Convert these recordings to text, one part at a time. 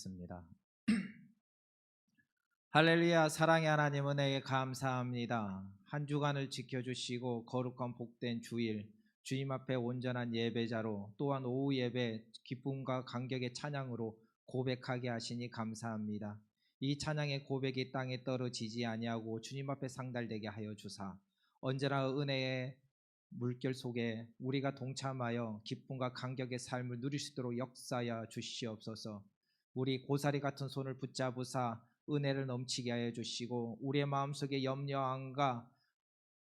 기도하겠습니다. 할렐루야. 사랑의 하나님, 은혜에 감사합니다. 한 주간을 지켜주시고 거룩한 복된 주일, 주님 앞에 온전한 예배자로, 또한 오후 예배 기쁨과 감격의 찬양으로 고백하게 하시니 감사합니다. 이 찬양의 고백이 땅에 떨어지지 아니하고 주님 앞에 상달되게 하여 주사, 언제나 은혜의 물결 속에 우리가 동참하여 기쁨과 감격의 삶을 누릴 수 있도록 역사하여 주시옵소서. 우리 고사리 같은 손을 붙잡으사 은혜를 넘치게 하여 주시고, 우리의 마음속에 염려함과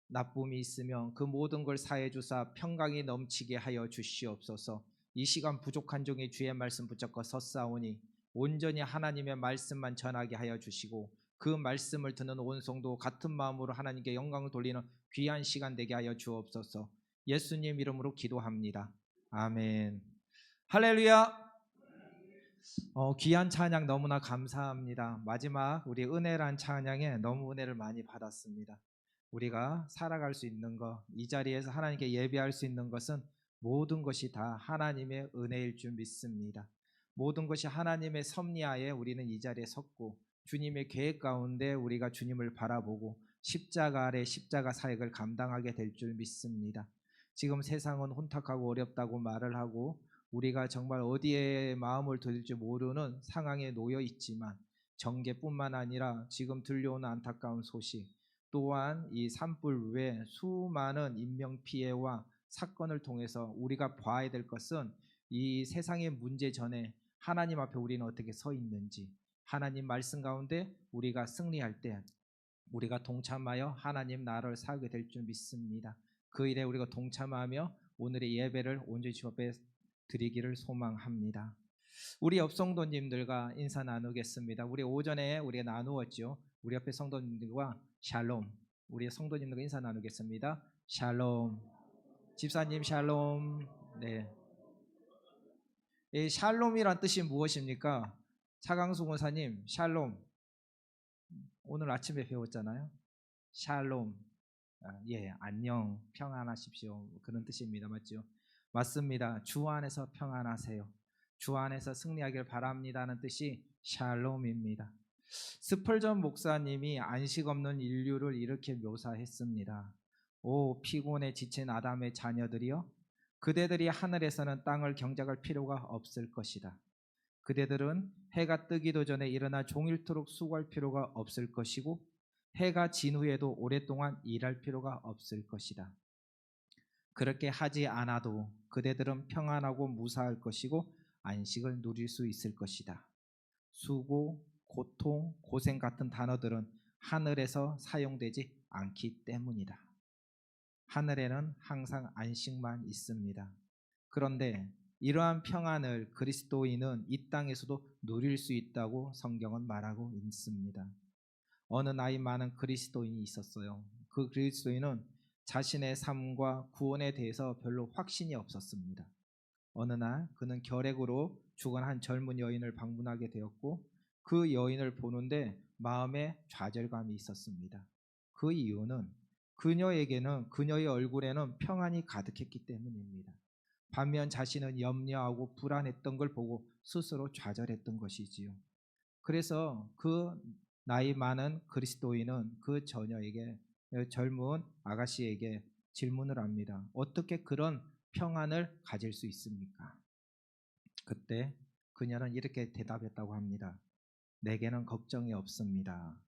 나쁨이 있으면 그 모든 걸 사해 주사 평강이 넘치게 하여 주시옵소서. 이 시간 부족한 종이 주의 말씀 붙잡고 섰사오니 온전히 하나님의 말씀만 전하게 하여 주시고, 그 말씀을 듣는 온 성도 같은 마음으로 하나님께 영광을 돌리는 귀한 시간 되게 하여 주옵소서. 예수님 이름으로 기도합니다. 아멘. 할렐루야. 귀한 찬양 너무나 감사합니다. 마지막 우리 은혜란 찬양에 너무 은혜를 많이 받았습니다. 우리가 살아갈 수 있는 것, 이 자리에서 하나님께 예배할 수 있는 것은 모든 것이 다 하나님의 은혜일 줄 믿습니다. 모든 것이 하나님의 섭리하에 우리는 이 자리에 섰고, 주님의 계획 가운데 우리가 주님을 바라보고 십자가 아래 십자가 사역을 감당하게 될 줄 믿습니다. 지금 세상은 혼탁하고 어렵다고 말을 하고, 우리가 정말 어디에 마음을 들일지 모르는 상황에 놓여 있지만, 정계뿐만 아니라 지금 들려오는 안타까운 소식, 또한 이 산불 외 수많은 인명피해와 사건을 통해서 우리가 봐야 될 것은, 이 세상의 문제 전에 하나님 앞에 우리는 어떻게 서 있는지, 하나님 말씀 가운데 우리가 승리할 때 우리가 동참하여 하나님 나라를 세우게 될 줄 믿습니다. 그 일에 우리가 동참하며 오늘의 예배를 온전히 주 앞에 드리기를 소망합니다. 우리 옆 성도님들과 인사 나누겠습니다. 우리 오전에 우리가 나누었죠. 우리 옆에 성도님들과 샬롬, 우리 성도님들과 인사 나누겠습니다. 샬롬. 집사님 샬롬. 네. 이 샬롬이란 뜻이 무엇입니까? 차강수 권사님 샬롬 오늘 아침에 배웠잖아요. 샬롬, 안녕, 평안하십시오, 그런 뜻입니다. 맞죠? 맞습니다. 주 안에서 평안하세요, 주 안에서 승리하길 바랍니다는 뜻이 샬롬입니다. 스펄전 목사님이 안식 없는 인류를 이렇게 묘사했습니다. 오 피곤에 지친 아담의 자녀들이여, 그대들이 하늘에서는 땅을 경작할 필요가 없을 것이다. 그대들은 해가 뜨기도 전에 일어나 종일토록 수고할 필요가 없을 것이고, 해가 진 후에도 오랫동안 일할 필요가 없을 것이다. 그렇게 하지 않아도 그대들은 평안하고 무사할 것이고 안식을 누릴 수 있을 것이다. 수고, 고통, 고생 같은 단어들은 하늘에서 사용되지 않기 때문이다. 하늘에는 항상 안식만 있습니다. 그런데 이러한 평안을 그리스도인은 이 땅에서도 누릴 수 있다고 성경은 말하고 있습니다. 어느 나이 많은 그리스도인이 있었어요. 그 그리스도인은 자신의 삶과 구원에 대해서 별로 확신이 없었습니다. 어느 날 그는 결핵으로 죽은 한 젊은 여인을 방문하게 되었고, 그 여인을 보는데 마음에 좌절감이 있었습니다. 그 이유는 그녀에게는, 그녀의 얼굴에는 평안이 가득했기 때문입니다. 반면 자신은 염려하고 불안했던 걸 보고 스스로 좌절했던 것이지요. 그래서 그 나이 많은 그리스도인은 그 처녀에게, 젊은 아가씨에게 질문을 합니다. 어떻게 그런 평안을 가질 수 있습니까? 그때 그녀는 이렇게 대답했다고 합니다. 내게는 걱정이 없습니다.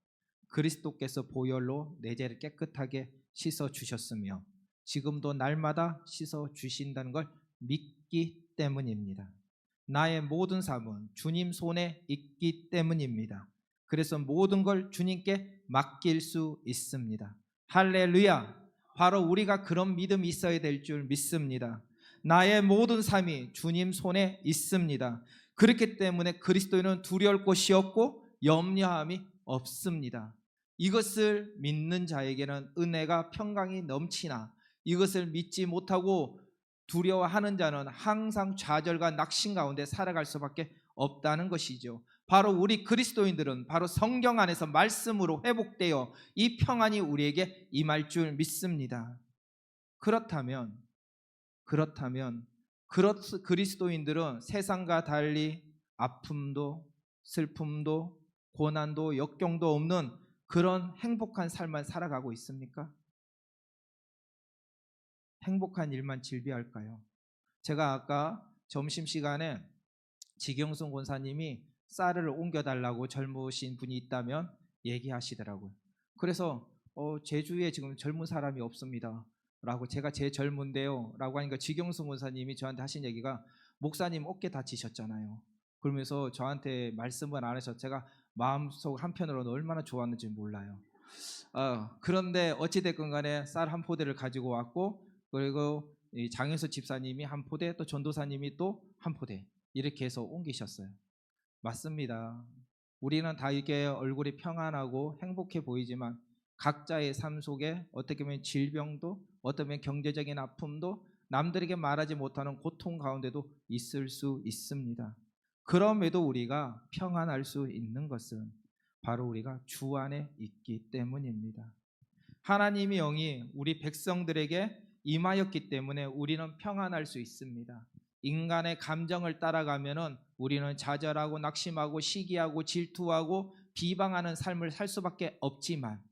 그리스도께서 보혈로 내 죄를 깨끗하게 씻어 주셨으며 지금도 날마다 씻어 주신다는 걸 믿기 때문입니다. 나의 모든 삶은 주님 손에 있기 때문입니다. 그래서 모든 걸 주님께 맡길 수 있습니다. 할렐루야. 바로 우리가 그런 믿음이 있어야 될 줄 믿습니다. 나의 모든 삶이 주님 손에 있습니다. 그렇기 때문에 그리스도인은 두려울 것이 없고 염려함이 없습니다. 이것을 믿는 자에게는 은혜가 평강이 넘치나, 이것을 믿지 못하고 두려워하는 자는 항상 좌절과 낙심 가운데 살아갈 수밖에 없다는 것이죠. 바로 우리 그리스도인들은 바로 성경 안에서 말씀으로 회복되어 이 평안이 우리에게 임할 줄 믿습니다. 그렇다면 그리스도인들은 세상과 달리 아픔도 슬픔도 고난도 역경도 없는 그런 행복한 삶을 살아가고 있습니까? 행복한 일만 즐비할까요? 제가 아까 점심시간에 지경순 권사님이 쌀을 옮겨달라고 젊으신 분이 있다면 얘기하시더라고요. 그래서 제주에 지금 젊은 사람이 없습니다 라고, 제가 제일 젊은데요 라고 하니까 지경순 권사님이 저한테 하신 얘기가, 목사님 어깨 다치셨잖아요. 그러면서 저한테 말씀을 안 하셔서 제가 마음속 한편으로는 얼마나 좋았는지 몰라요. 그런데 어찌됐건 간에 쌀 한 포대를 가지고 왔고, 그리고 이 장현수 집사님이 한 포대, 또 전도사님이 또 한 포대, 이렇게 해서 옮기셨어요. 맞습니다. 우리는 다 이렇게 얼굴이 평안하고 행복해 보이지만 각자의 삶 속에 어떻게 보면 질병도, 어떻게 보면 경제적인 아픔도, 남들에게 말하지 못하는 고통 가운데도 있을 수 있습니다. 그럼에도 우리가 평안할 수 있는 것은 바로 우리가 주 안에 있기 때문입니다. 하나님의 영이 우리 백성들에게 임하였기 때문에 우리는 평안할 수 있습니다. 인간의 감정을 따라가면은 우리는 좌절하고 낙심하고 시기하고 질투하고 비방하는 삶을 살 수밖에 없지만,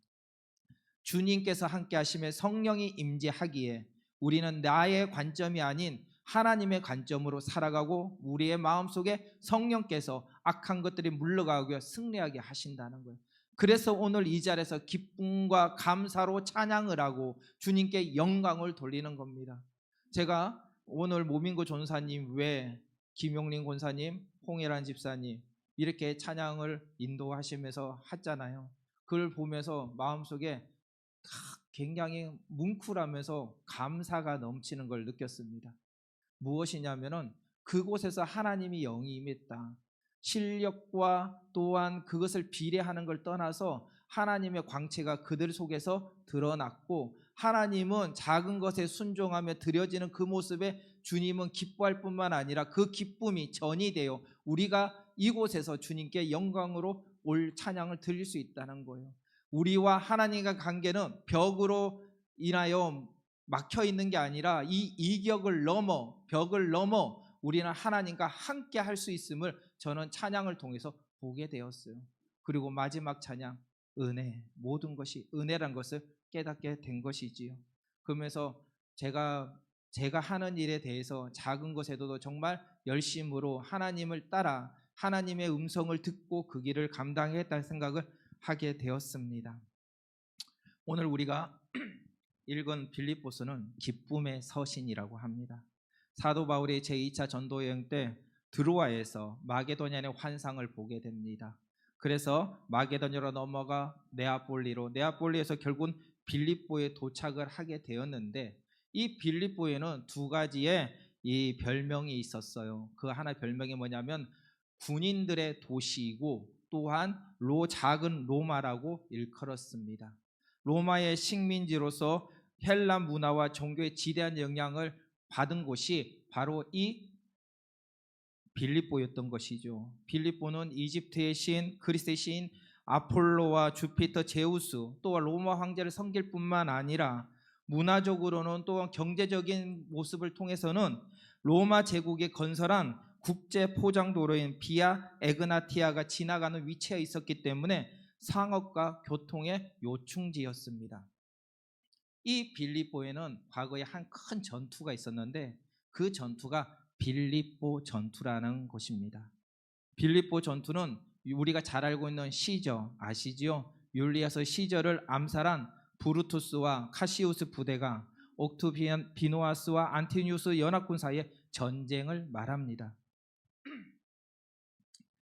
주님께서 함께 하시며 성령이 임재하기에 우리는 나의 관점이 아닌 하나님의 관점으로 살아가고, 우리의 마음속에 성령께서 악한 것들이 물러가고 승리하게 하신다는 거예요. 그래서 오늘 이 자리에서 기쁨과 감사로 찬양을 하고 주님께 영광을 돌리는 겁니다. 제가 오늘 모민고 전사님 외 김용린 권사님, 홍혜란 집사님 이렇게 찬양을 인도하시면서 하잖아요. 그걸 보면서 마음속에 굉장히 뭉클하면서 감사가 넘치는 걸 느꼈습니다. 무엇이냐면은 그곳에서 하나님이 영이 임했다. 실력과 또한 그것을 비례하는 걸 떠나서 하나님의 광채가 그들 속에서 드러났고, 하나님은 작은 것에 순종하며 드려지는 그 모습에 주님은 기뻐할 뿐만 아니라 그 기쁨이 전이 되어 우리가 이곳에서 주님께 영광으로 올 찬양을 드릴 수 있다는 거예요. 우리와 하나님과 관계는 벽으로 인하여 막혀 있는 게 아니라 이 이격을 넘어, 벽을 넘어 우리는 하나님과 함께 할 수 있음을 저는 찬양을 통해서 보게 되었어요. 그리고 마지막 찬양, 은혜, 모든 것이 은혜란 것을 깨닫게 된 것이지요. 그러면서 제가 하는 일에 대해서 작은 것에도 정말 열심으로 하나님을 따라 하나님의 음성을 듣고 그 길을 감당했다는 생각을 하게 되었습니다. 오늘 우리가 읽은 빌립보서는 기쁨의 서신이라고 합니다. 사도 바울이 제2차 전도 여행 때 드로아에서 마게도냐의 환상을 보게 됩니다. 그래서 마게도냐로 넘어가 네아폴리에서 결국은 빌립보에 도착을 하게 되었는데, 이 빌립보에는 두 가지의 이 별명이 있었어요. 그 하나 별명이 뭐냐면 군인들의 도시이고, 또한 작은 로마라고 일컬었습니다. 로마의 식민지로서 헬라 문화와 종교에 지대한 영향을 받은 곳이 바로 이 빌립보였던 것이죠. 빌립보는 이집트의 신, 그리스의 신 아폴로와 주피터, 제우스, 또한 로마 황제를 섬길 뿐만 아니라 문화적으로는 또한 경제적인 모습을 통해서는 로마 제국의 건설한 국제 포장도로인 비아 에그나티아가 지나가는 위치에 있었기 때문에 상업과 교통의 요충지였습니다. 이 빌립보에는 과거에 한 큰 전투가 있었는데, 그 전투가 빌립보 전투라는 것입니다. 빌립보 전투는 우리가 잘 알고 있는 시저 아시지요? 율리아스 시저를 암살한 브루투스와 카시우스 부대가 옥투비노아스와 안티니우스 연합군 사이의 전쟁을 말합니다.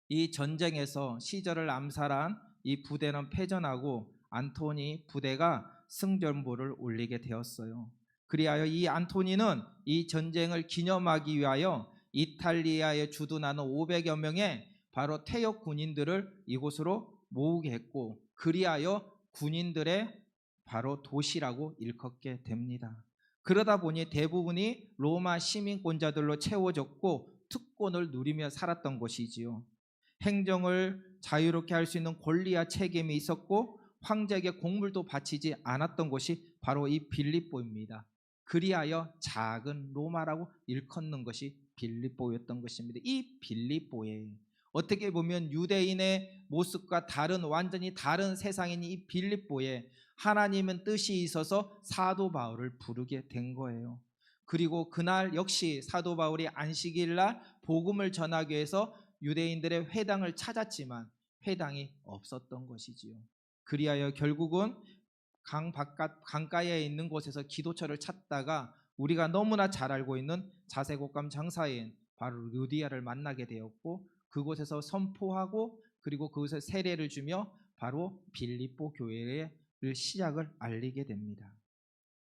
이 전쟁에서 시저를 암살한 이 부대는 패전하고 안토니 부대가 승전보를 올리게 되었어요. 그리하여 이 안토니는 이 전쟁을 기념하기 위하여 이탈리아에 주둔하는 500여 명의 바로 퇴역 군인들을 이곳으로 모으게 했고, 그리하여 군인들의 바로 도시라고 일컫게 됩니다. 그러다 보니 대부분이 로마 시민권자들로 채워졌고 특권을 누리며 살았던 것이지요. 행정을 자유롭게 할 수 있는 권리와 책임이 있었고 황제에게 공물도 바치지 않았던 것이 바로 이 빌립보입니다. 그리하여 작은 로마라고 일컫는 것이 빌립보였던 것입니다. 이 빌립보에 어떻게 보면 유대인의 모습과 다른 완전히 다른 세상인 이 빌립보에 하나님은 뜻이 있어서 사도 바울을 부르게 된 거예요. 그리고 그날 역시 사도 바울이 안식일 날 복음을 전하기 위해서 유대인들의 회당을 찾았지만 회당이 없었던 것이지요. 그리하여 결국은 강가에 있는 곳에서 기도처를 찾다가 우리가 너무나 잘 알고 있는 자색옷감 장사인 바로 루디아를 만나게 되었고, 그곳에서 선포하고 그리고 그곳에 세례를 주며 바로 빌립보 교회의 시작을 알리게 됩니다.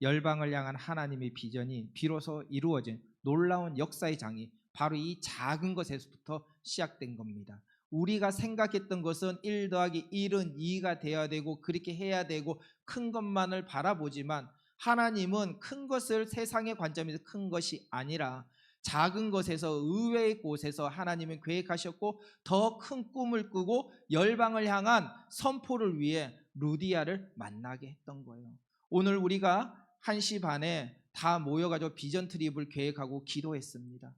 열방을 향한 하나님의 비전이 비로소 이루어진 놀라운 역사의 장이 바로 이 작은 것에서부터 시작된 겁니다. 우리가 생각했던 것은 1 더하기 1은 2가 되어야 되고 그렇게 해야 되고 큰 것만을 바라보지만, 하나님은 큰 것을 세상의 관점에서 큰 것이 아니라 작은 것에서 의외의 곳에서 하나님은 계획하셨고 더 큰 꿈을 꾸고 열방을 향한 선포를 위해 루디아를 만나게 했던 거예요. 오늘 우리가 1시 반에 다 모여가지고 비전 트립을 계획하고 기도했습니다.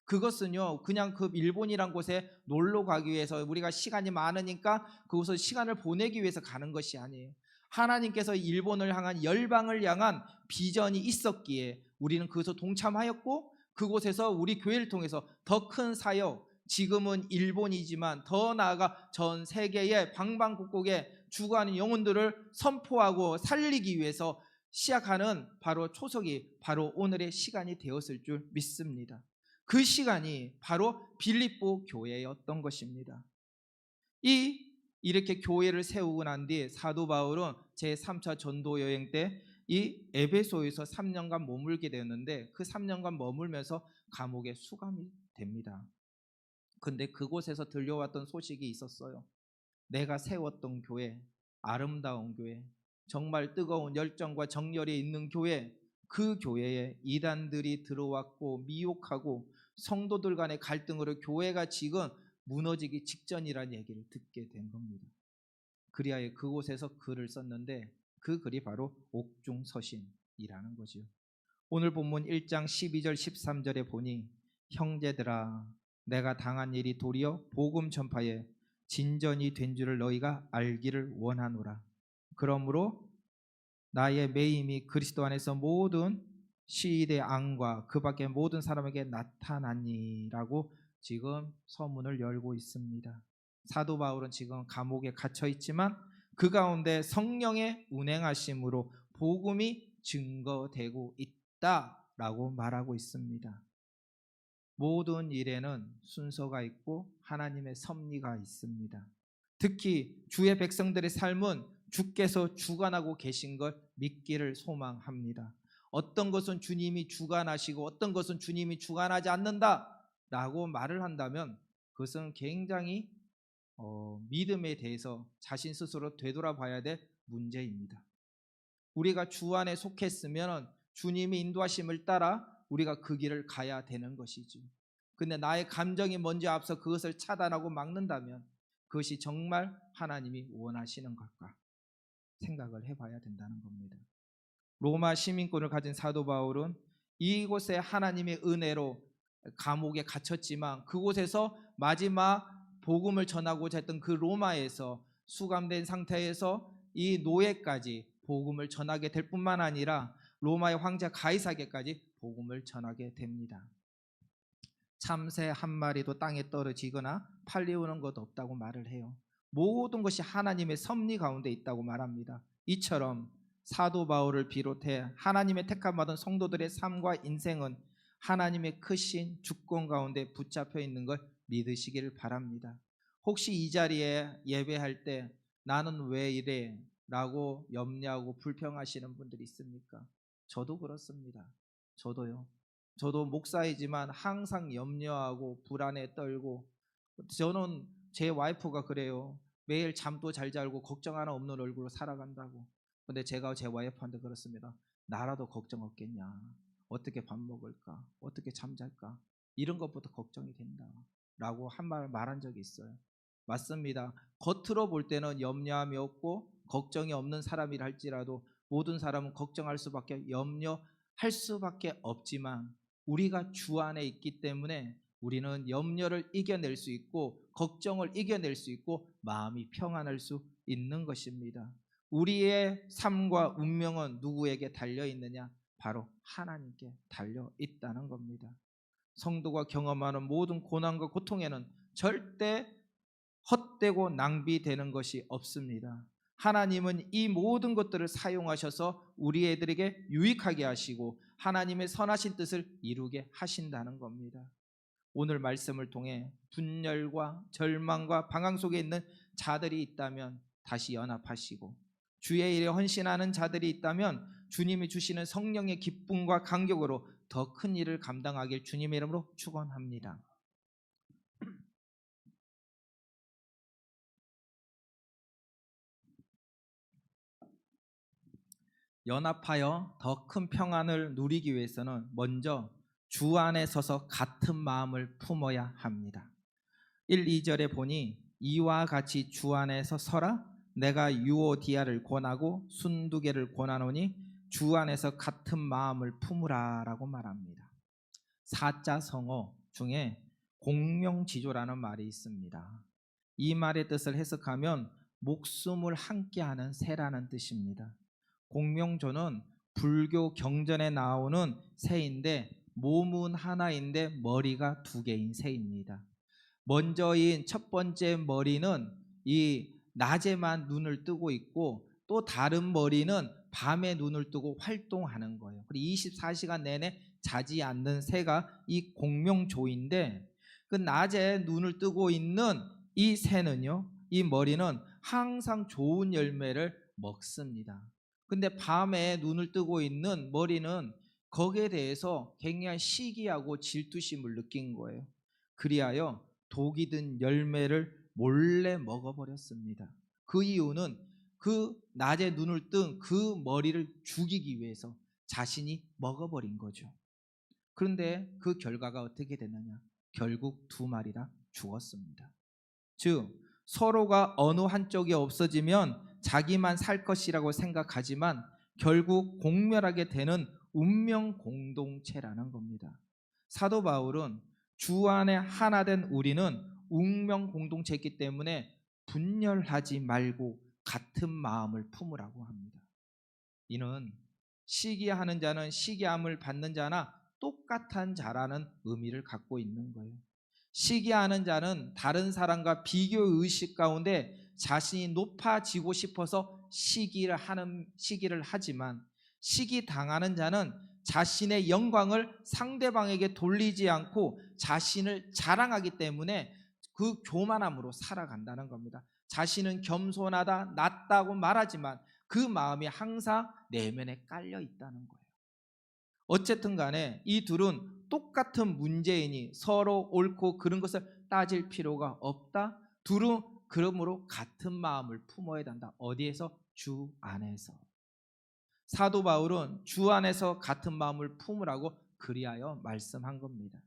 그것은요, 그냥 그 일본이란 곳에 놀러 가기 위해서 우리가 시간이 많으니까 그곳에 시간을 보내기 위해서 가는 것이 아니에요. 하나님께서 일본을 향한 열방을 향한 비전이 있었기에 우리는 그것에 동참하였고, 그곳에서 우리 교회를 통해서 더 큰 사역, 지금은 일본이지만 더 나아가 전 세계의 방방곡곡에 죽어가는 영혼들을 선포하고 살리기 위해서 시작하는 바로 초석이 바로 오늘의 시간이 되었을 줄 믿습니다. 그 시간이 바로 빌립보 교회였던 것입니다. 이렇게 교회를 세우고 난 뒤 사도 바울은 제3차 전도 여행 때 이 에베소에서 3년간 머물게 되었는데, 그 3년간 머물면서 감옥에 수감이 됩니다. 근데 그곳에서 들려왔던 소식이 있었어요. 내가 세웠던 교회, 아름다운 교회, 정말 뜨거운 열정과 정열이 있는 교회, 그 교회에 이단들이 들어왔고 미혹하고 성도들 간의 갈등으로 교회가 지금 무너지기 직전이라는 얘기를 듣게 된 겁니다. 그리하여 그곳에서 글을 썼는데 그 글이 바로 옥중서신이라는 거죠. 오늘 본문 1장 12절 13절에 보니, 형제들아 내가 당한 일이 도리어 복음 전파에 진전이 된 줄을 너희가 알기를 원하노라. 그러므로 나의 매임이 그리스도 안에서 모든 시대 앙과 그 밖의 모든 사람에게 나타나니라고 지금 서문을 열고 있습니다. 사도 바울은 지금 감옥에 갇혀 있지만 그 가운데 성령의 운행하심으로 복음이 증거되고 있다라고 말하고 있습니다. 모든 일에는 순서가 있고 하나님의 섭리가 있습니다. 특히 주의 백성들의 삶은 주께서 주관하고 계신 걸 믿기를 소망합니다. 어떤 것은 주님이 주관하시고 어떤 것은 주님이 주관하지 않는다라고 말을 한다면 그것은 굉장히 믿음에 대해서 자신 스스로 되돌아봐야 될 문제입니다. 우리가 주 안에 속했으면 주님의 인도하심을 따라 우리가 그 길을 가야 되는 것이죠. 근데 나의 감정이 먼저 앞서 그것을 차단하고 막는다면 그것이 정말 하나님이 원하시는 걸까 생각을 해봐야 된다는 겁니다. 로마 시민권을 가진 사도 바울은 이곳에 하나님의 은혜로 감옥에 갇혔지만 그곳에서 마지막 복음을 전하고자 했던 그 로마에서 수감된 상태에서 이 노예까지 복음을 전하게 될 뿐만 아니라 로마의 황제 가이사에게까지 복음을 전하게 됩니다. 참새 한 마리도 땅에 떨어지거나 팔려오는 것 없다고 말을 해요. 모든 것이 하나님의 섭리 가운데 있다고 말합니다. 이처럼 사도 바울을 비롯해 하나님의 택함받은 성도들의 삶과 인생은 하나님의 크신 주권 가운데 붙잡혀 있는 걸 믿으시기를 바랍니다. 혹시 이 자리에 예배할 때 나는 왜 이래? 라고 염려하고 불평하시는 분들이 있습니까? 저도 그렇습니다. 저도요. 저도 목사이지만 항상 염려하고 불안에 떨고, 저는 제 와이프가 그래요. 매일 잠도 잘 자고 걱정 하나 없는 얼굴로 살아간다고. 근데 제가 제 와이프한테 그렇습니다. 나라도 걱정 없겠냐? 어떻게 밥 먹을까? 어떻게 잠잘까? 이런 것부터 걱정이 된다 라고 한 말 말한 적이 있어요. 맞습니다. 겉으로 볼 때는 염려함이 없고 걱정이 없는 사람이라 할지라도 모든 사람은 걱정할 수밖에 염려할 수밖에 없지만 우리가 주 안에 있기 때문에 우리는 염려를 이겨낼 수 있고 걱정을 이겨낼 수 있고 마음이 평안할 수 있는 것입니다. 우리의 삶과 운명은 누구에게 달려 있느냐? 바로 하나님께 달려 있다는 겁니다. 성도가 경험하는 모든 고난과 고통에는 절대 헛되고 낭비되는 것이 없습니다. 하나님은 이 모든 것들을 사용하셔서 우리 애들에게 유익하게 하시고 하나님의 선하신 뜻을 이루게 하신다는 겁니다. 오늘 말씀을 통해 분열과 절망과 방황 속에 있는 자들이 있다면 다시 연합하시고, 주의 일에 헌신하는 자들이 있다면 주님이 주시는 성령의 기쁨과 감격으로 더 큰 일을 감당하길 주님의 이름으로 축원합니다. 연합하여 더 큰 평안을 누리기 위해서는 먼저 주 안에 서서 같은 마음을 품어야 합니다. 1, 2절에 보니 이와 같이 주 안에서 서라. 내가 유오디아를 권하고 순두개를 권하노니 주 안에서 같은 마음을 품으라 라고 말합니다. 사자성어 중에 공명지조라는 말이 있습니다. 이 말의 뜻을 해석하면 목숨을 함께하는 새라는 뜻입니다. 공명조는 불교 경전에 나오는 새인데 몸은 하나인데 머리가 두 개인 새입니다. 먼저인 첫 번째 머리는 이 낮에만 눈을 뜨고 있고 또 다른 머리는 밤에 눈을 뜨고 활동하는 거예요. 그리고 24시간 내내 자지 않는 새가 이 공명조인데, 그 낮에 눈을 뜨고 있는 이 새는요, 이 머리는 항상 좋은 열매를 먹습니다. 근데 밤에 눈을 뜨고 있는 머리는 거기에 대해서 굉장히 시기하고 질투심을 느낀 거예요. 그리하여 독이 든 열매를 몰래 먹어버렸습니다. 그 이유는 그 낮에 눈을 뜬 그 머리를 죽이기 위해서 자신이 먹어버린 거죠. 그런데 그 결과가 어떻게 됐느냐? 결국 두 마리 다 죽었습니다. 즉 서로가 어느 한쪽이 없어지면 자기만 살 것이라고 생각하지만 결국 공멸하게 되는 운명 공동체라는 겁니다. 사도 바울은 주 안에 하나 된 우리는 운명 공동체이기 때문에 분열하지 말고 같은 마음을 품으라고 합니다. 이는 시기하는 자는 시기함을 받는 자나 똑같은 자라는 의미를 갖고 있는 거예요. 시기하는 자는 다른 사람과 비교 의식 가운데 자신이 높아지고 싶어서 시기를 하지만, 시기 당하는 자는 자신의 영광을 상대방에게 돌리지 않고 자신을 자랑하기 때문에 그 교만함으로 살아간다는 겁니다. 자신은 겸손하다, 낫다고 말하지만 그 마음이 항상 내면에 깔려 있다는 거예요. 어쨌든 간에 이 둘은 똑같은 문제이니 서로 옳고 그른 것을 따질 필요가 없다. 둘은 그러므로 같은 마음을 품어야 한다. 어디에서? 주 안에서. 사도 바울은 주 안에서 같은 마음을 품으라고 그리하여 말씀한 겁니다.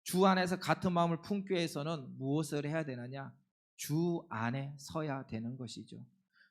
주 안에서 같은 마음을 품기 위해서는 무엇을 해야 되느냐? 주 안에 서야 되는 것이죠.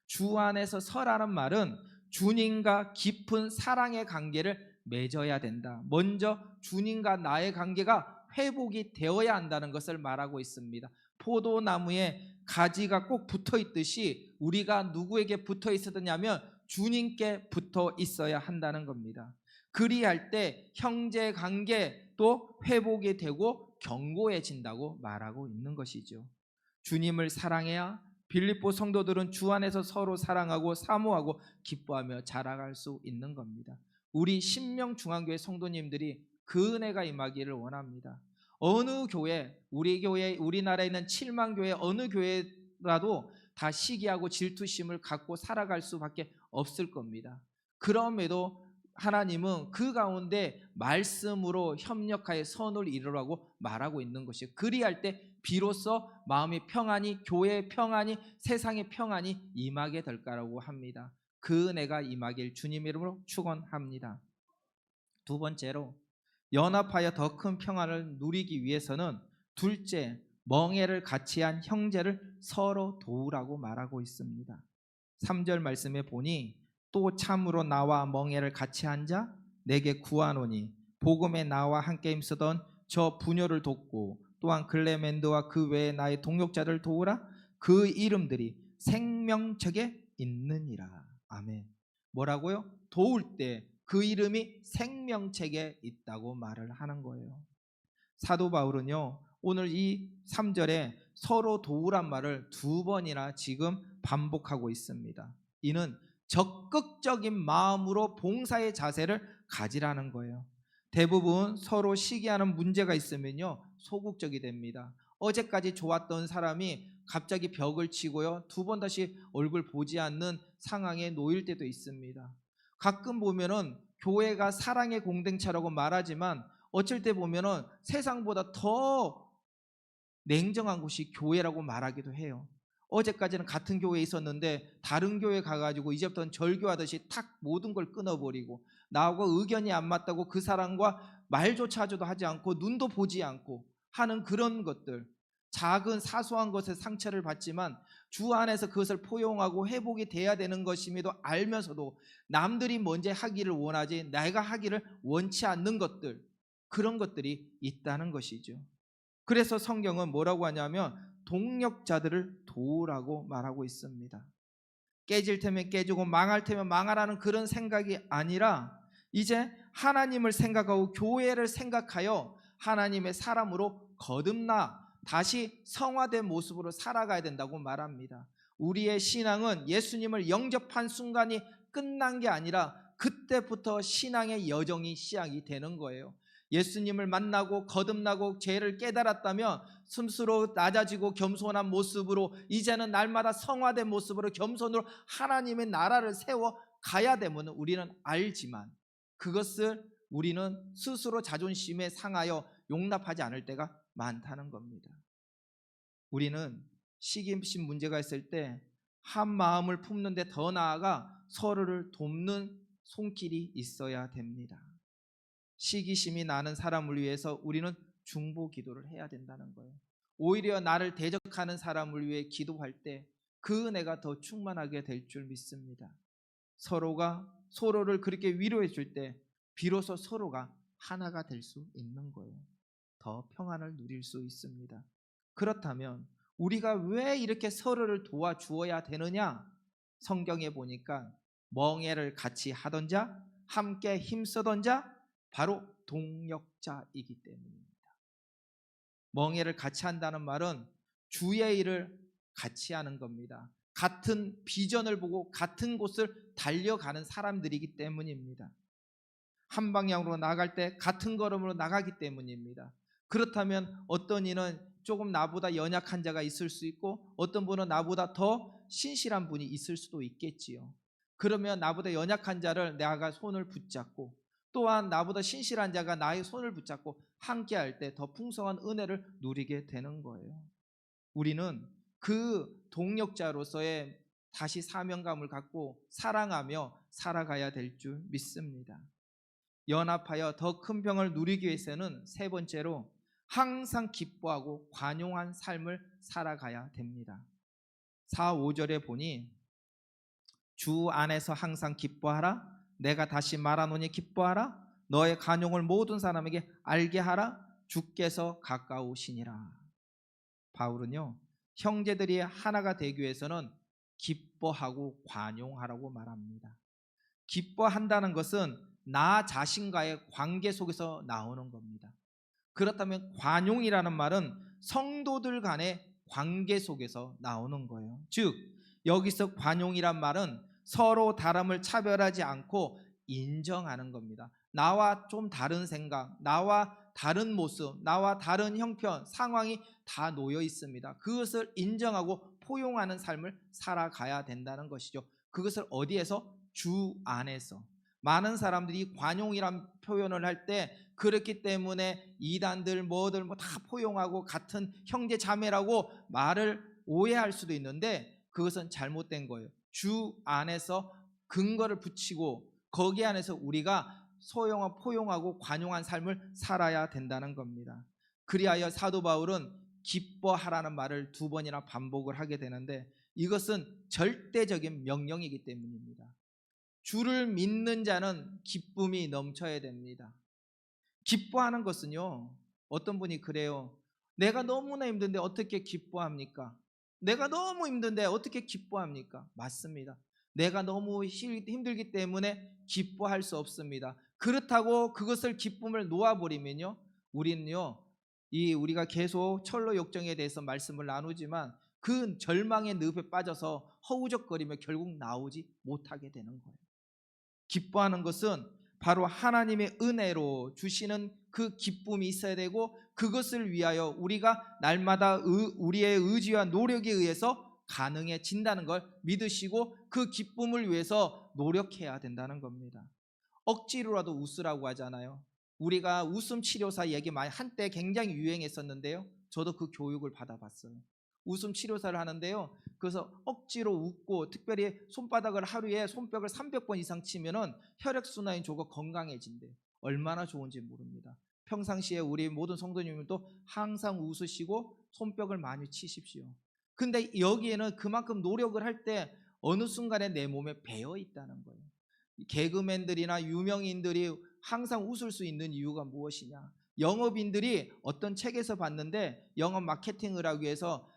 주 안에서 서라는 말은 주님과 깊은 사랑의 관계를 맺어야 된다. 먼저 주님과 나의 관계가 회복이 되어야 한다는 것을 말하고 있습니다. 포도나무에 가지가 꼭 붙어 있듯이 우리가 누구에게 붙어 있었느냐면 주님께 붙어 있어야 한다는 겁니다. 그리할 때 형제 관계도 회복이 되고 견고해진다고 말하고 있는 것이죠. 주님을 사랑해야 빌립보 성도들은 주 안에서 서로 사랑하고 사모하고 기뻐하며 자라갈 수 있는 겁니다. 우리 신명중앙교회 성도님들이 그 은혜가 임하기를 원합니다. 어느 교회, 우리 교회, 우리나라에 있는 7만 교회 어느 교회라도 다 시기하고 질투심을 갖고 살아갈 수밖에 없을 겁니다. 그럼에도 하나님은 그 가운데 말씀으로 협력하여 선을 이루라고 말하고 있는 것이에요. 그리할 때 비로소 마음의 평안이, 교회의 평안이, 세상의 평안이 임하게 될 거라고 합니다. 그 은혜가 임하길 주님의 이름으로 축원합니다. 두 번째로 연합하여 더 큰 평안을 누리기 위해서는 둘째, 멍에를 같이 한 형제를 서로 도우라고 말하고 있습니다. 3절 말씀에 보니 또 참으로 나와 멍에를 같이 한 자 내게 구하노니 복음에 나와 함께 힘쓰던 저 부녀를 돕고 또한 글레멘드와 그 외에 나의 동역자를 도우라. 그 이름들이 생명책에 있느니라. 아멘. 뭐라고요? 도울 때 그 이름이 생명책에 있다고 말을 하는 거예요. 사도 바울은요, 오늘 이 3절에 서로 도우란 말을 2번이나 지금 반복하고 있습니다. 이는 적극적인 마음으로 봉사의 자세를 가지라는 거예요. 대부분 서로 시기하는 문제가 있으면요, 소극적이 됩니다. 어제까지 좋았던 사람이 갑자기 벽을 치고요, 2번 다시 얼굴 보지 않는 상황에 놓일 때도 있습니다. 가끔 보면은 교회가 사랑의 공동체라고 말하지만 어쩔 때 보면은 세상보다 더 냉정한 곳이 교회라고 말하기도 해요. 어제까지는 같은 교회에 있었는데 다른 교회 가가지고 이제부터는 절교하듯이 탁 모든 걸 끊어버리고 나하고 의견이 안 맞다고 그 사람과 말조차도 하지 않고 눈도 보지 않고 하는 그런 것들, 작은 사소한 것에 상처를 받지만 주 안에서 그것을 포용하고 회복이 돼야 되는 것임에도 알면서도 남들이 먼저 하기를 원하지 내가 하기를 원치 않는 것들, 그런 것들이 있다는 것이죠. 그래서 성경은 뭐라고 하냐면 동력자들을 도우라고 말하고 있습니다. 깨질 테면 깨지고 망할 테면 망하라는 그런 생각이 아니라 이제 하나님을 생각하고 교회를 생각하여 하나님의 사람으로 거듭나 다시 성화된 모습으로 살아가야 된다고 말합니다. 우리의 신앙은 예수님을 영접한 순간이 끝난 게 아니라 그때부터 신앙의 여정이 시작이 되는 거예요. 예수님을 만나고 거듭나고 죄를 깨달았다면 스스로 낮아지고 겸손한 모습으로 이제는 날마다 성화된 모습으로 겸손으로 하나님의 나라를 세워 가야 되면 우리는 알지만 그것을 우리는 스스로 자존심에 상하여 용납하지 않을 때가 많다는 겁니다. 우리는 시기심 문제가 있을 때 한 마음을 품는데 더 나아가 서로를 돕는 손길이 있어야 됩니다. 시기심이 나는 사람을 위해서 우리는 중보 기도를 해야 된다는 거예요. 오히려 나를 대적하는 사람을 위해 기도할 때 그 은혜가 더 충만하게 될 줄 믿습니다. 서로가 서로를 그렇게 위로해 줄 때 비로소 서로가 하나가 될 수 있는 거예요. 더 평안을 누릴 수 있습니다. 그렇다면 우리가 왜 이렇게 서로를 도와주어야 되느냐? 성경에 보니까 멍에를 같이 하던 자, 함께 힘쓰던 자, 바로 동력자이기 때문입니다. 멍에를 같이 한다는 말은 주의 일을 같이 하는 겁니다. 같은 비전을 보고 같은 곳을 달려가는 사람들이기 때문입니다. 한 방향으로 나갈 때 같은 걸음으로 나가기 때문입니다. 그렇다면 어떤 이는 조금 나보다 연약한 자가 있을 수 있고 어떤 분은 나보다 더 신실한 분이 있을 수도 있겠지요. 그러면 나보다 연약한 자를 내가 손을 붙잡고 또한 나보다 신실한 자가 나의 손을 붙잡고 함께할 때 더 풍성한 은혜를 누리게 되는 거예요. 우리는 그 동력자로서의 다시 사명감을 갖고 사랑하며 살아가야 될 줄 믿습니다. 연합하여 더 큰 병을 누리기 위해서는 세 번째로 항상 기뻐하고 관용한 삶을 살아가야 됩니다. 4, 5절에 보니 주 안에서 항상 기뻐하라. 내가 다시 말하노니 기뻐하라. 너의 간용을 모든 사람에게 알게 하라. 주께서 가까우시니라. 바울은요, 형제들이 하나가 되기 위해서는 기뻐하고 관용하라고 말합니다. 기뻐한다는 것은 나 자신과의 관계 속에서 나오는 겁니다. 그렇다면 관용이라는 말은 성도들 간의 관계 속에서 나오는 거예요. 즉 여기서 관용이란 말은 서로 다름을 차별하지 않고 인정하는 겁니다. 나와 좀 다른 생각, 나와 다른 모습, 나와 다른 형편, 상황이 다 놓여 있습니다. 그것을 인정하고 포용하는 삶을 살아가야 된다는 것이죠. 그것을 어디에서? 주 안에서. 많은 사람들이 관용이란 표현을 할 때 그렇기 때문에 이단들 뭐들 뭐 다 포용하고 같은 형제 자매라고 말을 오해할 수도 있는데 그것은 잘못된 거예요. 주 안에서 근거를 붙이고 거기 안에서 우리가 소용하고 포용하고 관용한 삶을 살아야 된다는 겁니다. 그리하여 사도 바울은 기뻐하라는 말을 2번이나 반복을 하게 되는데 이것은 절대적인 명령이기 때문입니다. 주를 믿는 자는 기쁨이 넘쳐야 됩니다. 기뻐하는 것은요, 어떤 분이 그래요. 내가 너무나 힘든데 어떻게 기뻐합니까? 내가 너무 힘든데 어떻게 기뻐합니까? 맞습니다. 내가 너무 힘들기 때문에 기뻐할 수 없습니다. 그렇다고 그것을 기쁨을 놓아버리면요, 우리는요, 우리가 계속 철로 역정에 대해서 말씀을 나누지만 그 절망의 늪에 빠져서 허우적거리며 결국 나오지 못하게 되는 거예요. 기뻐하는 것은 바로 하나님의 은혜로 주시는 그 기쁨이 있어야 되고, 그것을 위하여 우리가 날마다 우리의 의지와 노력에 의해서 가능해진다는 걸 믿으시고 그 기쁨을 위해서 노력해야 된다는 겁니다. 억지로라도 웃으라고 하잖아요. 우리가 웃음 치료사 얘기 많이 한때 굉장히 유행했었는데요, 저도 그 교육을 받아봤어요. 웃음 치료사를 하는데요, 그래서 억지로 웃고 특별히 손바닥을 하루에 손뼉을 300번 이상 치면은 혈액순환이 좋고 건강해진대요. 얼마나 좋은지 모릅니다. 평상시에 우리 모든 성도님들도 항상 웃으시고 손뼉을 많이 치십시오. 근데 여기에는 그만큼 노력을 할 때 어느 순간에 내 몸에 배어 있다는 거예요. 개그맨들이나 유명인들이 항상 웃을 수 있는 이유가 무엇이냐? 영업인들이 어떤 책에서 봤는데, 영업 마케팅을 하기 위해서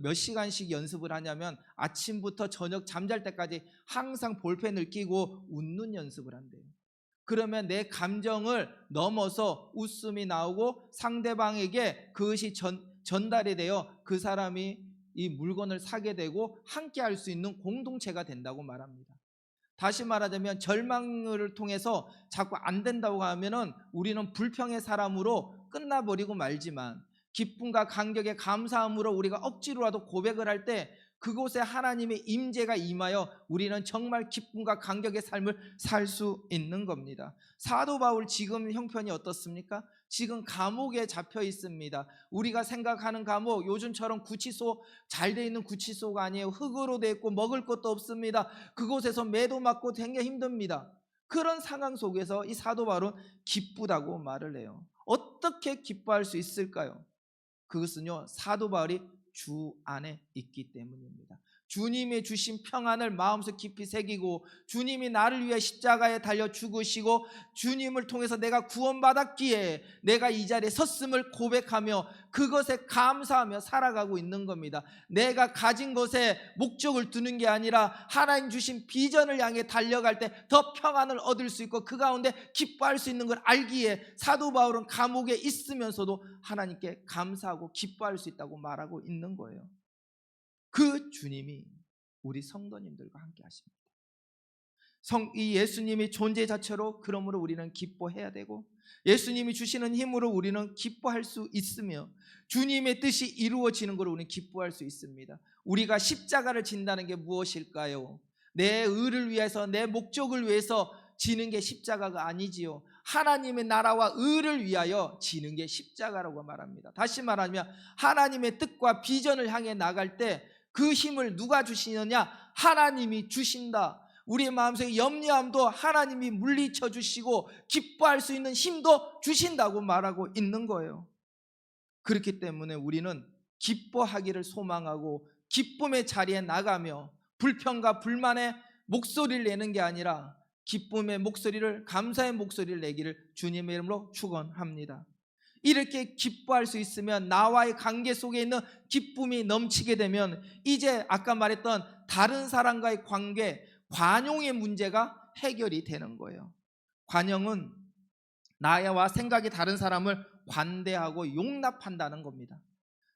몇 시간씩 연습을 하냐면 아침부터 저녁 잠잘 때까지 항상 볼펜을 끼고 웃는 연습을 한대요. 그러면 내 감정을 넘어서 웃음이 나오고 상대방에게 그것이 전달이 되어 그 사람이 이 물건을 사게 되고 함께 할 수 있는 공동체가 된다고 말합니다. 다시 말하자면 절망을 통해서 자꾸 안 된다고 하면은 우리는 불평의 사람으로 끝나버리고 말지만, 기쁨과 감격에 감사함으로 우리가 억지로라도 고백을 할 때 그곳에 하나님의 임재가 임하여 우리는 정말 기쁨과 감격의 삶을 살 수 있는 겁니다. 사도 바울 지금 형편이 어떻습니까? 지금 감옥에 잡혀 있습니다. 우리가 생각하는 감옥, 요즘처럼 구치소, 잘 돼 있는 구치소가 아니에요. 흙으로 돼 있고 먹을 것도 없습니다. 그곳에서 매도 맞고 굉장히 힘듭니다. 그런 상황 속에서 이 사도 바울은 기쁘다고 말을 해요. 어떻게 기뻐할 수 있을까요? 그것은요, 사도 바울이 주 안에 있기 때문입니다. 주님이 주신 평안을 마음속 깊이 새기고, 주님이 나를 위해 십자가에 달려 죽으시고 주님을 통해서 내가 구원받았기에 내가 이 자리에 섰음을 고백하며 그것에 감사하며 살아가고 있는 겁니다. 내가 가진 것에 목적을 두는 게 아니라 하나님 주신 비전을 향해 달려갈 때 더 평안을 얻을 수 있고 그 가운데 기뻐할 수 있는 걸 알기에 사도 바울은 감옥에 있으면서도 하나님께 감사하고 기뻐할 수 있다고 말하고 있는 거예요. 그 주님이 우리 성도님들과 함께 하십니다. 이 예수님이 존재 자체로, 그러므로 우리는 기뻐해야 되고, 예수님이 주시는 힘으로 우리는 기뻐할 수 있으며, 주님의 뜻이 이루어지는 것으로 우리는 기뻐할 수 있습니다. 우리가 십자가를 진다는 게 무엇일까요? 내 의를 위해서, 내 목적을 위해서 지는 게 십자가가 아니지요. 하나님의 나라와 의를 위하여 지는 게 십자가라고 말합니다. 다시 말하면 하나님의 뜻과 비전을 향해 나갈 때 그 힘을 누가 주시느냐? 하나님이 주신다. 우리의 마음속에 염려함도 하나님이 물리쳐 주시고 기뻐할 수 있는 힘도 주신다고 말하고 있는 거예요. 그렇기 때문에 우리는 기뻐하기를 소망하고 기쁨의 자리에 나가며 불평과 불만의 목소리를 내는 게 아니라 기쁨의 목소리를, 감사의 목소리를 내기를 주님의 이름으로 축원합니다. 이렇게 기뻐할 수 있으면, 나와의 관계 속에 있는 기쁨이 넘치게 되면 이제 아까 말했던 다른 사람과의 관계, 관용의 문제가 해결이 되는 거예요. 관용은 나와 생각이 다른 사람을 관대하고 용납한다는 겁니다.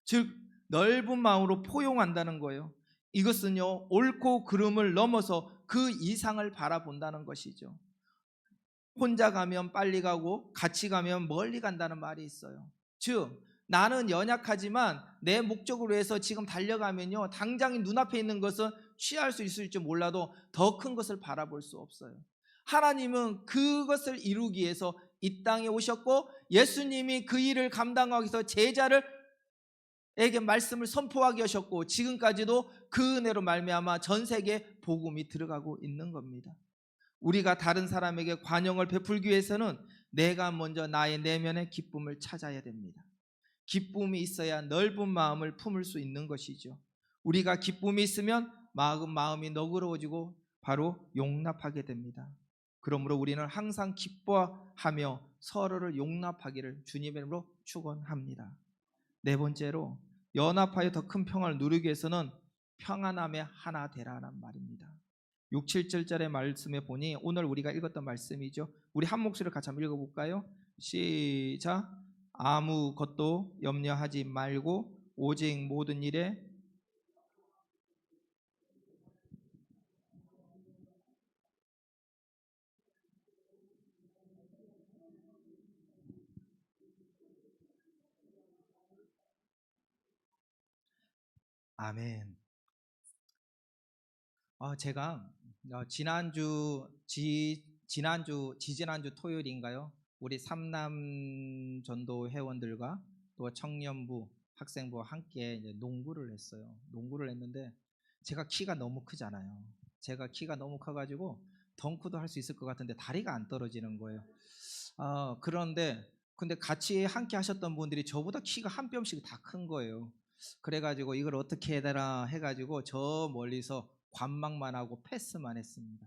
즉 넓은 마음으로 포용한다는 거예요. 이것은요, 옳고 그름을 넘어서 그 이상을 바라본다는 것이죠. 혼자 가면 빨리 가고 같이 가면 멀리 간다는 말이 있어요. 즉 나는 연약하지만 내 목적을 위해서 지금 달려가면요, 당장 눈앞에 있는 것은 취할 수 있을지 몰라도 더 큰 것을 바라볼 수 없어요. 하나님은 그것을 이루기 위해서 이 땅에 오셨고, 예수님이 그 일을 감당하기 위해서 제자를에게 말씀을 선포하게 하셨고, 지금까지도 그 은혜로 말미암아 전 세계에 복음이 들어가고 있는 겁니다. 우리가 다른 사람에게 관용을 베풀기 위해서는 내가 먼저 나의 내면의 기쁨을 찾아야 됩니다. 기쁨이 있어야 넓은 마음을 품을 수 있는 것이죠. 우리가 기쁨이 있으면 마음이 너그러워지고 바로 용납하게 됩니다. 그러므로 우리는 항상 기뻐하며 서로를 용납하기를 주님의 이름으로 축원합니다. 네 번째로 연합하여 더 큰 평화를 누리기 위해서는 평안함에 하나 되라는 말입니다. 6, 7절의 말씀에 보니 오늘 우리가 읽었던 말씀이죠. 우리 한 목소리를 같이 한번 읽어볼까요? 시작. 아무것도 염려하지 말고 오직 모든 일에 아멘. 제가 지지난주 토요일인가요? 우리 삼남 전도 회원들과 또 청년부, 학생부와 함께 이제 농구를 했어요. 농구를 했는데 제가 키가 너무 크잖아요. 제가 키가 너무 커가지고 덩크도 할 수 있을 것 같은데 다리가 안 떨어지는 거예요. 근데 같이 함께 하셨던 분들이 저보다 키가 한 뼘씩 다 큰 거예요. 그래가지고 이걸 어떻게 해야 되나 해가지고 저 멀리서 관망만 하고 패스만 했습니다.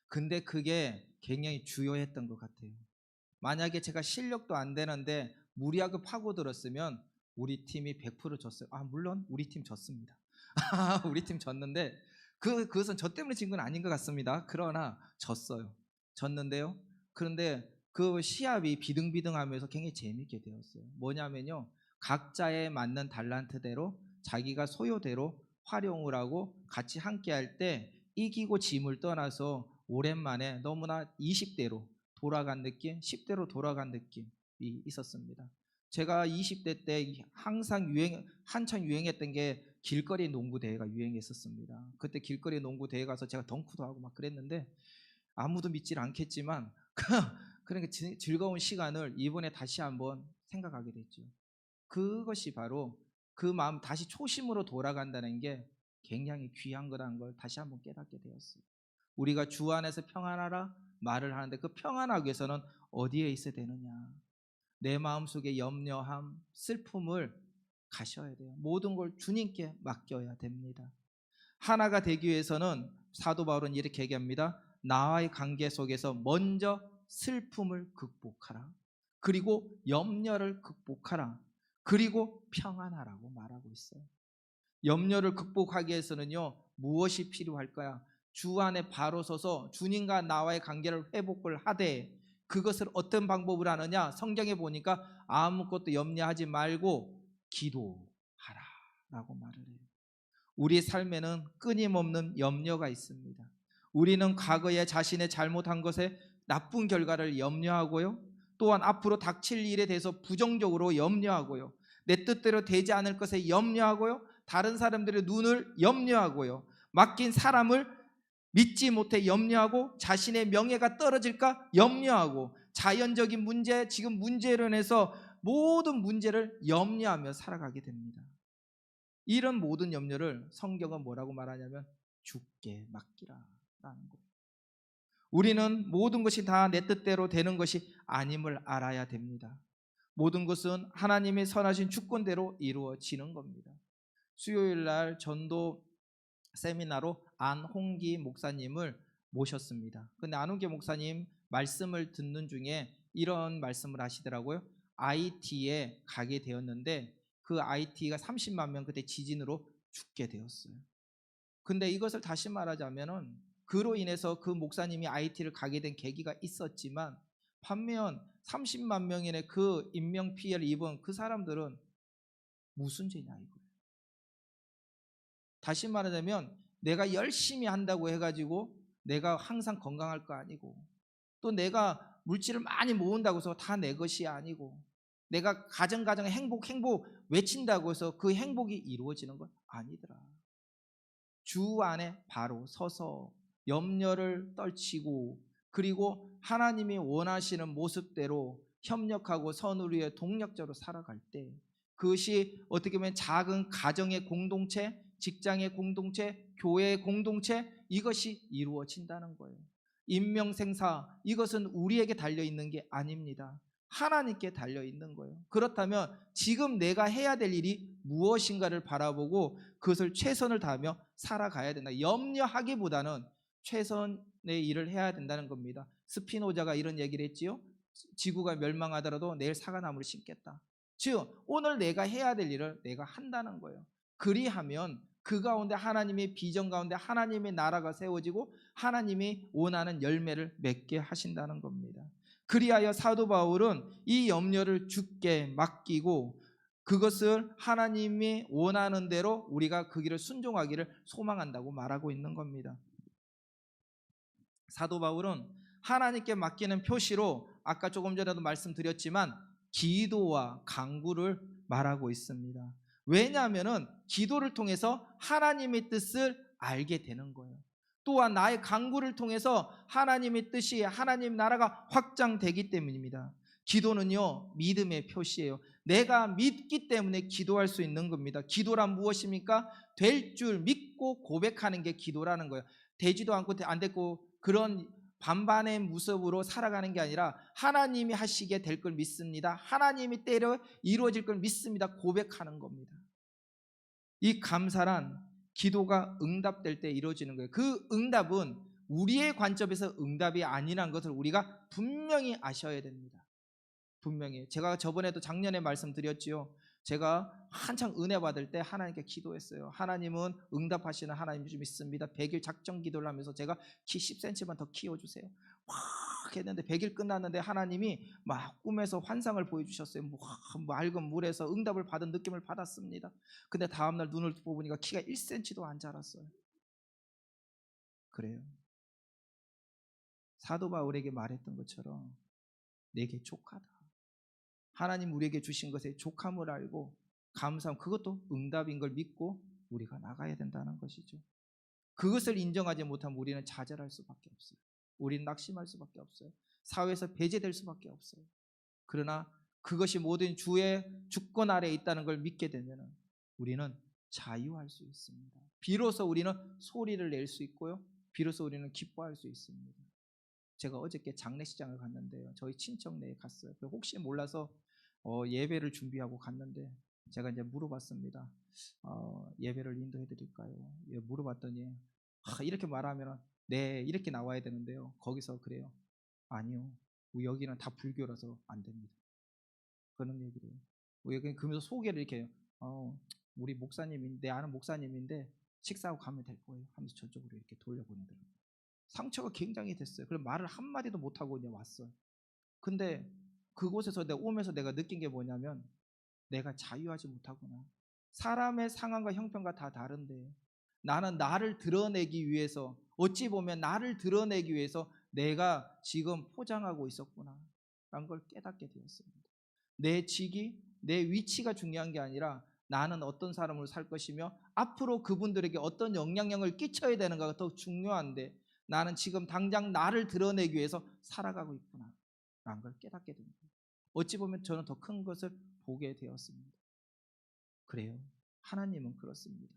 근데 그게 굉장히 주요했던 것 같아요. 만약에 제가 실력도 안 되는데 무리하게 파고들었으면 우리 팀이 100% 졌어요. 물론 우리 팀 졌습니다. 우리 팀 졌는데 그것은 저 때문에 진 건 아닌 것 같습니다. 그러나 졌어요. 졌는데요. 그런데 그 시합이 비등비등하면서 굉장히 재밌게 되었어요. 뭐냐면요, 각자에 맞는 달란트대로 자기가 소요대로 활용을 하고 같이 함께 할 때 이기고 짐을 떠나서 오랜만에 너무나 20대로 돌아간 느낌, 10대로 돌아간 느낌이 있었습니다. 제가 20대 때 한창 유행했던 게 길거리 농구 대회가 유행했었습니다. 그때 길거리 농구 대회 가서 제가 덩크도 하고 막 그랬는데 아무도 믿질 않겠지만 그러니까 즐거운 시간을 이번에 다시 한번 생각하게 됐죠. 그것이 바로 그 마음 다시 초심으로 돌아간다는 게 굉장히 귀한 거라는 걸 다시 한번 깨닫게 되었어요. 우리가 주 안에서 평안하라 말을 하는데 그 평안하기 위해서는 어디에 있어야 되느냐? 내 마음속에 염려함, 슬픔을 가셔야 돼요. 모든 걸 주님께 맡겨야 됩니다. 하나가 되기 위해서는 사도 바울은 이렇게 얘기합니다. 나와의 관계 속에서 먼저 슬픔을 극복하라. 그리고 염려를 극복하라. 그리고 평안하라고 말하고 있어요. 염려를 극복하기 위해서는요, 무엇이 필요할까요? 주 안에 바로 서서 주님과 나와의 관계를 회복을 하되, 그것을 어떤 방법으로 하느냐? 성경에 보니까 아무것도 염려하지 말고 기도하라 라고 말을 해요. 우리 삶에는 끊임없는 염려가 있습니다. 우리는 과거에 자신의 잘못한 것에 나쁜 결과를 염려하고요, 또한 앞으로 닥칠 일에 대해서 부정적으로 염려하고요, 내 뜻대로 되지 않을 것에 염려하고요, 다른 사람들의 눈을 염려하고요, 맡긴 사람을 믿지 못해 염려하고, 자신의 명예가 떨어질까 염려하고, 자연적인 문제, 지금 문제로 인해서 모든 문제를 염려하며 살아가게 됩니다. 이런 모든 염려를 성경은 뭐라고 말하냐면 주께 맡기라 라는 거예요. 우리는 모든 것이 다 내 뜻대로 되는 것이 아님을 알아야 됩니다. 모든 것은 하나님의 선하신 주권대로 이루어지는 겁니다. 수요일 날 전도 세미나로 안홍기 목사님을 모셨습니다. 근데 안홍기 목사님 말씀을 듣는 중에 이런 말씀을 하시더라고요. IT에 가게 되었는데 그 IT가 30만 명 그때 지진으로 죽게 되었어요. 근데 이것을 다시 말하자면은 그로 인해서 그 목사님이 IT를 가게 된 계기가 있었지만, 반면 30만 명인의 그 인명피해를 입은 그 사람들은 무슨 죄냐 이거예요. 다시 말하자면 내가 열심히 한다고 해가지고 내가 항상 건강할 거 아니고, 또 내가 물질을 많이 모은다고 해서 다 내 것이 아니고, 내가 가정 행복 외친다고 해서 그 행복이 이루어지는 건 아니더라. 주 안에 바로 서서 염려를 떨치고, 그리고 하나님이 원하시는 모습대로 협력하고 선을 위해 동력자로 살아갈 때, 그것이 어떻게 보면 작은 가정의 공동체, 직장의 공동체, 교회의 공동체, 이것이 이루어진다는 거예요. 인명생사, 이것은 우리에게 달려있는 게 아닙니다. 하나님께 달려있는 거예요. 그렇다면 지금 내가 해야 될 일이 무엇인가를 바라보고 그것을 최선을 다하며 살아가야 된다. 염려하기보다는 최선의 일을 해야 된다는 겁니다. 스피노자가 이런 얘기를 했지요. 지구가 멸망하더라도 내일 사과나무를 심겠다. 즉 오늘 내가 해야 될 일을 내가 한다는 거예요. 그리하면 그 가운데 하나님의 비전 가운데 하나님의 나라가 세워지고 하나님이 원하는 열매를 맺게 하신다는 겁니다. 그리하여 사도 바울은 이 염려를 주께 맡기고 그것을 하나님이 원하는 대로 우리가 그 길을 순종하기를 소망한다고 말하고 있는 겁니다. 사도 바울은 하나님께 맡기는 표시로 아까 조금 전에도 말씀드렸지만 기도와 간구를 말하고 있습니다. 왜냐하면 기도를 통해서 하나님의 뜻을 알게 되는 거예요. 또한 나의 간구를 통해서 하나님의 뜻이 하나님 나라가 확장되기 때문입니다. 기도는요 믿음의 표시예요. 내가 믿기 때문에 기도할 수 있는 겁니다. 기도란 무엇입니까? 될 줄 믿고 고백하는 게 기도라는 거예요. 되지도 않고 안 됐고 그런 반반의 모습으로 살아가는 게 아니라 하나님이 하시게 될 걸 믿습니다. 하나님이 때려 이루어질 걸 믿습니다. 고백하는 겁니다. 이 감사란 기도가 응답될 때 이루어지는 거예요. 그 응답은 우리의 관점에서 응답이 아니라는 것을 우리가 분명히 아셔야 됩니다. 분명히 제가 저번에도 작년에 말씀드렸지요. 제가 한창 은혜 받을 때 하나님께 기도했어요. 하나님은 응답하시는 하나님 줄 믿습니다. 100일 작정 기도를 하면서 제가 키 10cm만 더 키워주세요. 확 했는데 100일 끝났는데 하나님이 막 꿈에서 환상을 보여주셨어요. 맑은 물에서 응답을 받은 느낌을 받았습니다. 근데 다음날 눈을 뽑으니까 키가 1cm도 안 자랐어요. 그래요. 사도 바울에게 말했던 것처럼 내게 족하다. 하나님 우리에게 주신 것에 족함을 알고 감사함, 그것도 응답인 걸 믿고 우리가 나가야 된다는 것이죠. 그것을 인정하지 못하면 우리는 좌절할 수밖에 없어요. 우리는 낙심할 수밖에 없어요. 사회에서 배제될 수밖에 없어요. 그러나 그것이 모든 주의 주권 아래에 있다는 걸 믿게 되면 우리는 자유할 수 있습니다. 비로소 우리는 소리를 낼 수 있고요. 비로소 우리는 기뻐할 수 있습니다. 제가 어저께 장례식장을 갔는데요. 저희 친척네에 갔어요. 혹시 몰라서 예배를 준비하고 갔는데 제가 이제 물어봤습니다. 예배를 인도해 드릴까요? 예, 물어봤더니 이렇게 말하면 네 이렇게 나와야 되는데요. 거기서 그래요. 아니요. 여기는 다 불교라서 안 됩니다. 그런 얘기를 해요. 여기 그러면서 소개를 이렇게 해요. 우리 목사님인데 아는 목사님인데 식사하고 가면 될 거예요. 하면서 저쪽으로 이렇게 돌려보내더라고요. 상처가 굉장히 됐어요. 그럼 말을 한마디도 못하고 그냥 왔어요. 근데 그곳에서 내가 오면서 내가 느낀 게 뭐냐면 내가 자유하지 못하구나. 사람의 상황과 형편과 다 다른데 나는 나를 드러내기 위해서 어찌 보면 나를 드러내기 위해서 내가 지금 포장하고 있었구나 라는 걸 깨닫게 되었습니다. 내 직위, 내 위치가 중요한 게 아니라 나는 어떤 사람으로 살 것이며 앞으로 그분들에게 어떤 영향력을 끼쳐야 되는가가 더 중요한데 나는 지금 당장 나를 드러내기 위해서 살아가고 있구나 라는 걸 깨닫게 됩니다. 어찌 보면 저는 더 큰 것을 보게 되었습니다. 그래요. 하나님은 그렇습니다.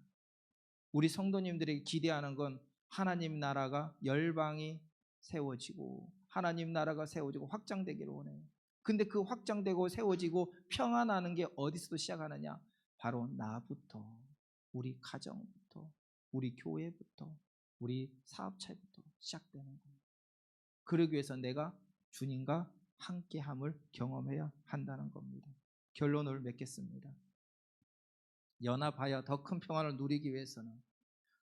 우리 성도님들에게 기대하는 건 하나님 나라가 열방이 세워지고 하나님 나라가 세워지고 확장되기를 원해요. 근데 그 확장되고 세워지고 평안하는 게 어디서도 시작하느냐? 바로 나부터, 우리 가정부터, 우리 교회부터, 우리 사업체부터 시작되는 거예요. 그러기 위해서 내가 주님과 함께함을 경험해야 한다는 겁니다. 결론을 맺겠습니다. 연합하여 더 큰 평안을 누리기 위해서는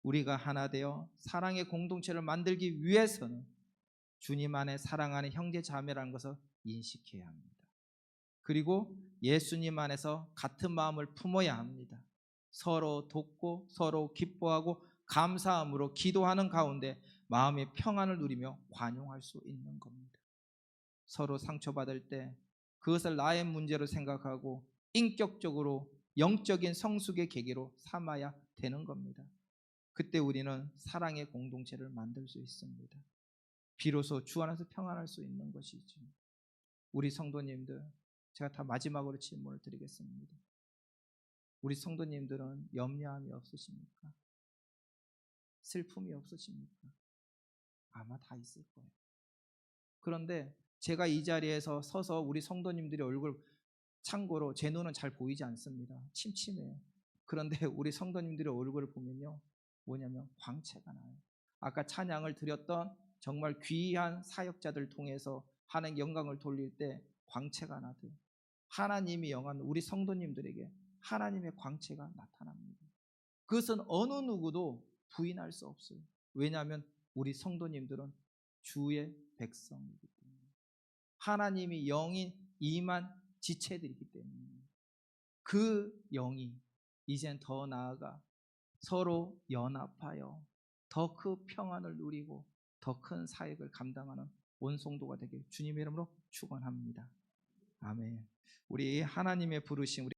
우리가 하나 되어 사랑의 공동체를 만들기 위해서는 주님 안에 사랑하는 형제 자매라는 것을 인식해야 합니다. 그리고 예수님 안에서 같은 마음을 품어야 합니다. 서로 돕고 서로 기뻐하고 감사함으로 기도하는 가운데 마음의 평안을 누리며 관용할 수 있는 겁니다. 서로 상처받을 때 그것을 나의 문제로 생각하고 인격적으로 영적인 성숙의 계기로 삼아야 되는 겁니다. 그때 우리는 사랑의 공동체를 만들 수 있습니다. 비로소 주 안에서 평안할 수 있는 것이죠. 우리 성도님들, 제가 다 마지막으로 질문을 드리겠습니다. 우리 성도님들은 염려함이 없으십니까? 슬픔이 없으십니까? 아마 다 있을 거예요. 그런데 제가 이 자리에서 서서 우리 성도님들의 얼굴, 참고로 제 눈은 잘 보이지 않습니다. 침침해요. 그런데 우리 성도님들의 얼굴을 보면요, 뭐냐면 광채가 나요. 아까 찬양을 드렸던 정말 귀한 사역자들 통해서 하나님 영광을 돌릴 때 광채가 나듯 하나님이 영한 우리 성도님들에게 하나님의 광채가 나타납니다. 그것은 어느 누구도 부인할 수 없어요. 왜냐하면 우리 성도님들은 주의 백성이기 때문에, 하나님이 영이 임한 지체들이기 때문에, 그 영이 이젠 더 나아가 서로 연합하여 더 큰 평안을 누리고 더 큰 사역을 감당하는 온 성도가 되길 주님의 이름으로 축원합니다. 아멘. 우리 하나님의 부르심, 우리